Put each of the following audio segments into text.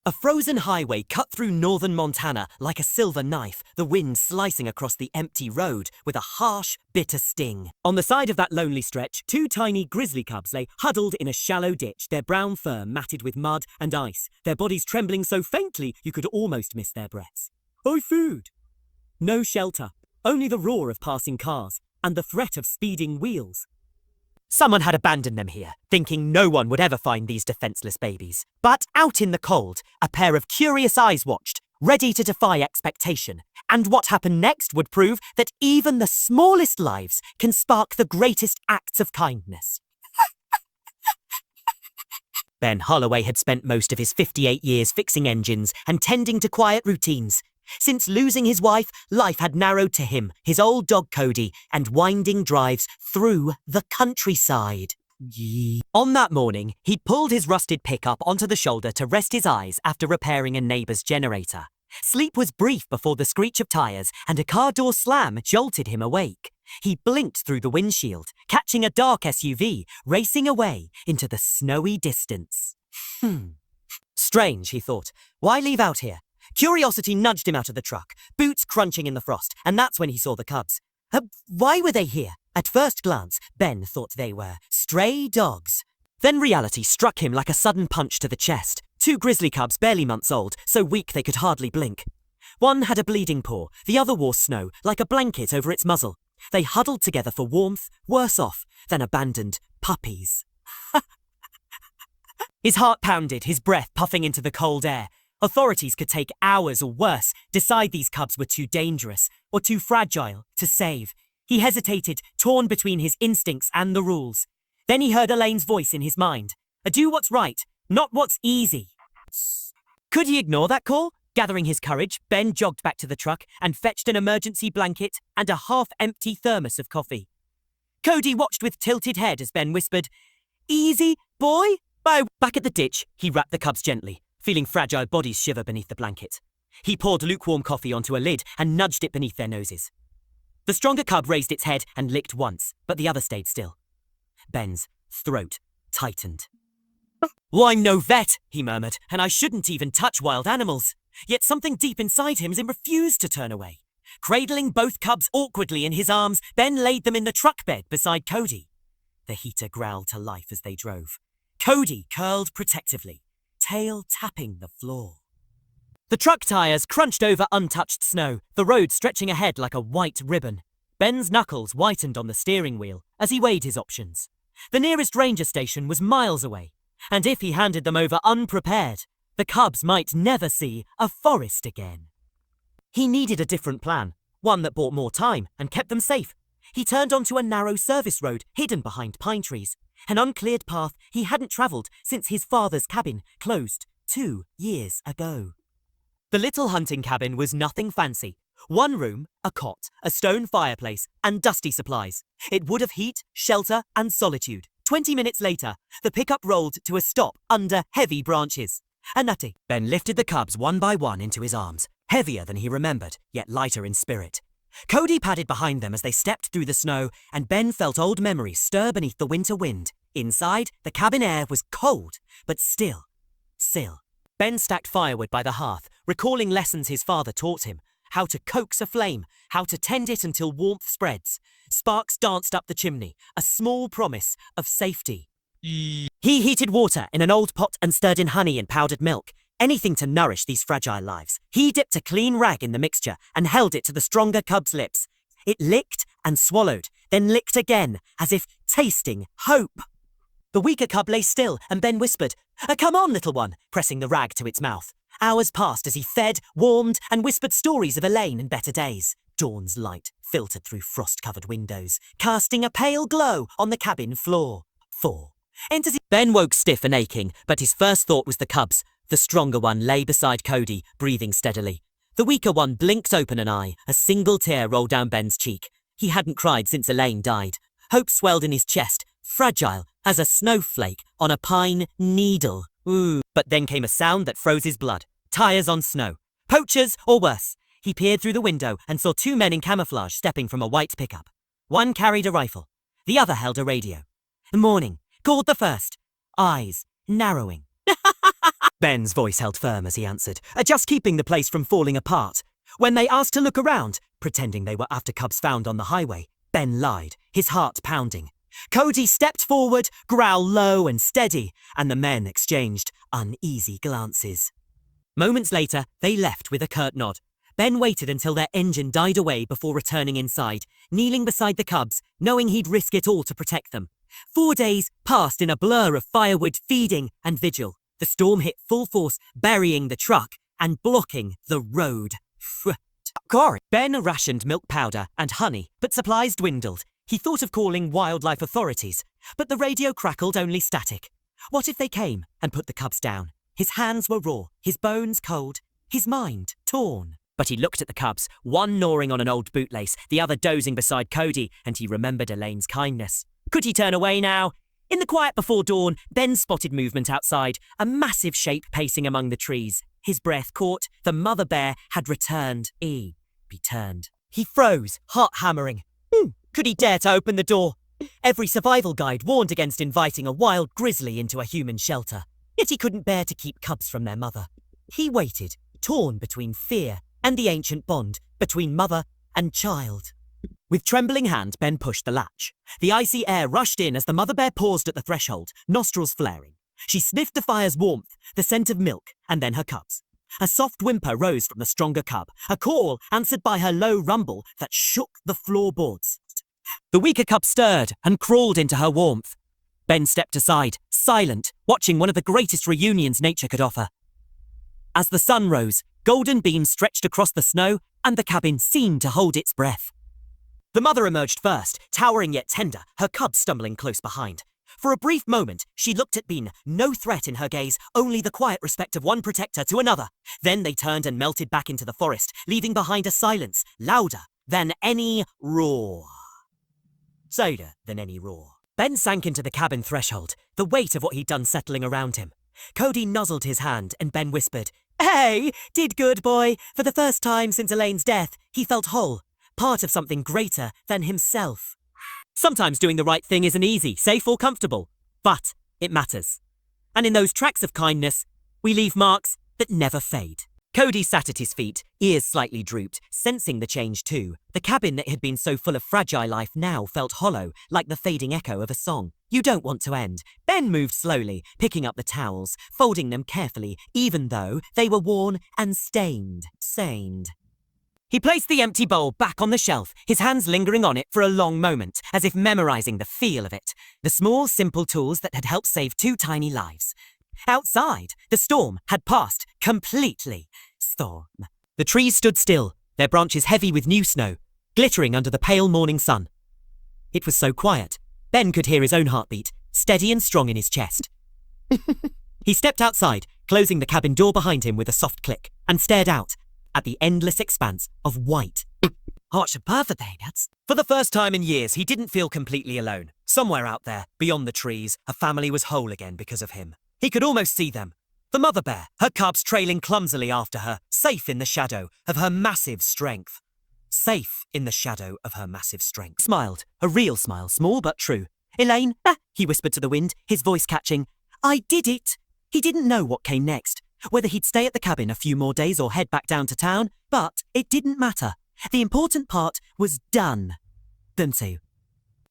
A frozen highway cut through northern Montana like a silver knife, the wind slicing across the empty road with a harsh, bitter sting. On the side of that lonely stretch, two tiny grizzly cubs lay huddled in a shallow ditch, their brown fur matted with mud and ice, their bodies trembling so faintly you could almost miss their breaths. "Oh, food!" No shelter, only the roar of passing cars and the threat of speeding wheels. Someone had abandoned them here, thinking no one would ever find these defenseless babies. But out in the cold, a pair of curious eyes watched, ready to defy expectation. And what happened next would prove that even the smallest lives can spark the greatest acts of kindness. Ben Holloway had spent most of his 58 years fixing engines and tending to quiet routines. Since losing his wife, life had narrowed to him, his old dog Cody, and winding drives through the countryside. On that morning, he'd pulled his rusted pickup onto the shoulder to rest his eyes after repairing a neighbour's generator. Sleep was brief before the screech of tyres and a car door slam jolted him awake. He blinked through the windshield, catching a dark SUV racing away into the snowy distance. Strange, he thought. Why leave out here? Curiosity nudged him out of the truck, boots crunching in the frost, and that's when he saw the cubs. Why were they here? At first glance, Ben thought they were stray dogs. Then reality struck him like a sudden punch to the chest. Two grizzly cubs barely months old, so weak they could hardly blink. One had a bleeding paw, the other wore snow like a blanket over its muzzle. They huddled together for warmth, worse off than abandoned puppies. His heart pounded, his breath puffing into the cold air. Authorities could take hours or worse, decide these cubs were too dangerous or too fragile to save. He hesitated, torn between his instincts and the rules. Then he heard Elaine's voice in his mind. Do what's right, not what's easy. Could he ignore that call? Gathering his courage, Ben jogged back to the truck and fetched an emergency blanket and a half-empty thermos of coffee. Cody watched with tilted head as Ben whispered, "Easy, boy?" Back at the ditch, he wrapped the cubs gently, feeling fragile bodies shiver beneath the blanket. He poured lukewarm coffee onto a lid and nudged it beneath their noses. The stronger cub raised its head and licked once, but the other stayed still. Ben's throat tightened. "Well, I'm no vet," he murmured, "and I shouldn't even touch wild animals." Yet something deep inside him refused to turn away. Cradling both cubs awkwardly in his arms, Ben laid them in the truck bed beside Cody. The heater growled to life as they drove. Cody curled protectively, tail tapping the floor. The truck tires crunched over untouched snow, the road stretching ahead like a white ribbon. Ben's knuckles whitened on the steering wheel as he weighed his options. The nearest ranger station was miles away, and if he handed them over unprepared, the cubs might never see a forest again. He needed a different plan, one that bought more time and kept them safe. He turned onto a narrow service road hidden behind pine trees, an uncleared path he hadn't travelled since his father's cabin closed 2 years ago. The little hunting cabin was nothing fancy. One room, a cot, a stone fireplace, and dusty supplies. It would have heat, shelter, and solitude. 20 minutes later, the pickup rolled to a stop under heavy branches. A nutty. Ben lifted the cubs one by one into his arms, heavier than he remembered, yet lighter in spirit. Cody padded behind them as they stepped through the snow, and Ben felt old memories stir beneath the winter wind. Inside, the cabin air was cold, but still. Ben stacked firewood by the hearth, recalling lessons his father taught him. How to coax a flame, how to tend it until warmth spreads. Sparks danced up the chimney, a small promise of safety. He heated water in an old pot and stirred in honey and powdered milk. Anything to nourish these fragile lives. He dipped a clean rag in the mixture and held it to the stronger cub's lips. It licked and swallowed, then licked again, as if tasting hope. The weaker cub lay still, and Ben whispered, "Come on, little one," pressing the rag to its mouth. Hours passed as he fed, warmed, and whispered stories of Elaine and better days. Dawn's light filtered through frost-covered windows, casting a pale glow on the cabin floor. 4. Ben woke stiff and aching, but his first thought was the cubs. The stronger one lay beside Cody, breathing steadily. The weaker one blinked open an eye. A single tear rolled down Ben's cheek. He hadn't cried since Elaine died. Hope swelled in his chest, fragile as a snowflake on a pine needle. Ooh. But then came a sound that froze his blood. Tires on snow. Poachers or worse. He peered through the window and saw 2 men in camouflage stepping from a white pickup. One carried a rifle. The other held a radio. "Morning," called the first, eyes narrowing. Ben's voice held firm as he answered, just keeping the place from falling apart. When they asked to look around, pretending they were after cubs found on the highway, Ben lied, his heart pounding. Cody stepped forward, growl low and steady, and the men exchanged uneasy glances. Moments later, they left with a curt nod. Ben waited until their engine died away before returning inside, kneeling beside the cubs, knowing he'd risk it all to protect them. 4 days passed in a blur of firewood, feeding, and vigil. The storm hit full force, burying the truck and blocking the road. Ben rationed milk powder and honey, but supplies dwindled. He thought of calling wildlife authorities, but the radio crackled only static. What if they came and put the cubs down? His hands were raw, his bones cold, his mind torn. But he looked at the cubs, one gnawing on an old bootlace, the other dozing beside Cody, and he remembered Elaine's kindness. Could he turn away now? In the quiet before dawn, Ben spotted movement outside, a massive shape pacing among the trees. His breath caught. The mother bear had returned. He turned. He froze, heart hammering. Could he dare to open the door? Every survival guide warned against inviting a wild grizzly into a human shelter. Yet he couldn't bear to keep cubs from their mother. He waited, torn between fear and the ancient bond between mother and child. With trembling hand, Ben pushed the latch. The icy air rushed in as the mother bear paused at the threshold, nostrils flaring. She sniffed the fire's warmth, the scent of milk, and then her cubs. A soft whimper rose from the stronger cub, a call answered by her low rumble that shook the floorboards. The weaker cub stirred and crawled into her warmth. Ben stepped aside, silent, watching one of the greatest reunions nature could offer. As the sun rose, golden beams stretched across the snow, and the cabin seemed to hold its breath. The mother emerged first, towering yet tender, her cubs stumbling close behind. For a brief moment, she looked at Bean, no threat in her gaze, only the quiet respect of one protector to another. Then they turned and melted back into the forest, leaving behind a silence louder than any roar. Sadder than any roar. Ben sank into the cabin threshold, the weight of what he'd done settling around him. Cody nuzzled his hand, and Ben whispered, "Hey, did good, boy." For the first time since Elaine's death, he felt whole, part of something greater than himself. Sometimes doing the right thing isn't easy, safe or comfortable, but it matters. And in those tracks of kindness, we leave marks that never fade. Cody sat at his feet, ears slightly drooped, sensing the change too. The cabin that had been so full of fragile life now felt hollow, like the fading echo of a song. You don't want to end. Ben moved slowly, picking up the towels, folding them carefully, even though they were worn and stained. He placed the empty bowl back on the shelf, his hands lingering on it for a long moment, as if memorizing the feel of it. The small, simple tools that had helped save 2 tiny lives. Outside, the storm had passed completely. Storm. The trees stood still, their branches heavy with new snow, glittering under the pale morning sun. It was so quiet, Ben could hear his own heartbeat, steady and strong in his chest. He stepped outside, closing the cabin door behind him with a soft click, and stared out at the endless expanse of white. For the first time in years, he didn't feel completely alone. Somewhere out there, beyond the trees, a family was whole again because of him. He could almost see them. The mother bear, her cubs trailing clumsily after her, safe in the shadow of her massive strength. Safe in the shadow of her massive strength. Smiled, a real smile, small but true. "Elaine," he whispered to the wind, his voice catching. "I did it." He didn't know what came next, whether he'd stay at the cabin a few more days or head back down to town, but it didn't matter. The important part was done. Them two.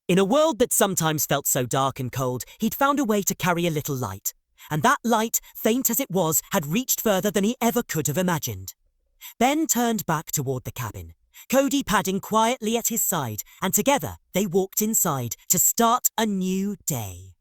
In a world that sometimes felt so dark and cold, he'd found a way to carry a little light. And that light, faint as it was, had reached further than he ever could have imagined. Ben turned back toward the cabin, Cody padding quietly at his side, and together they walked inside to start a new day.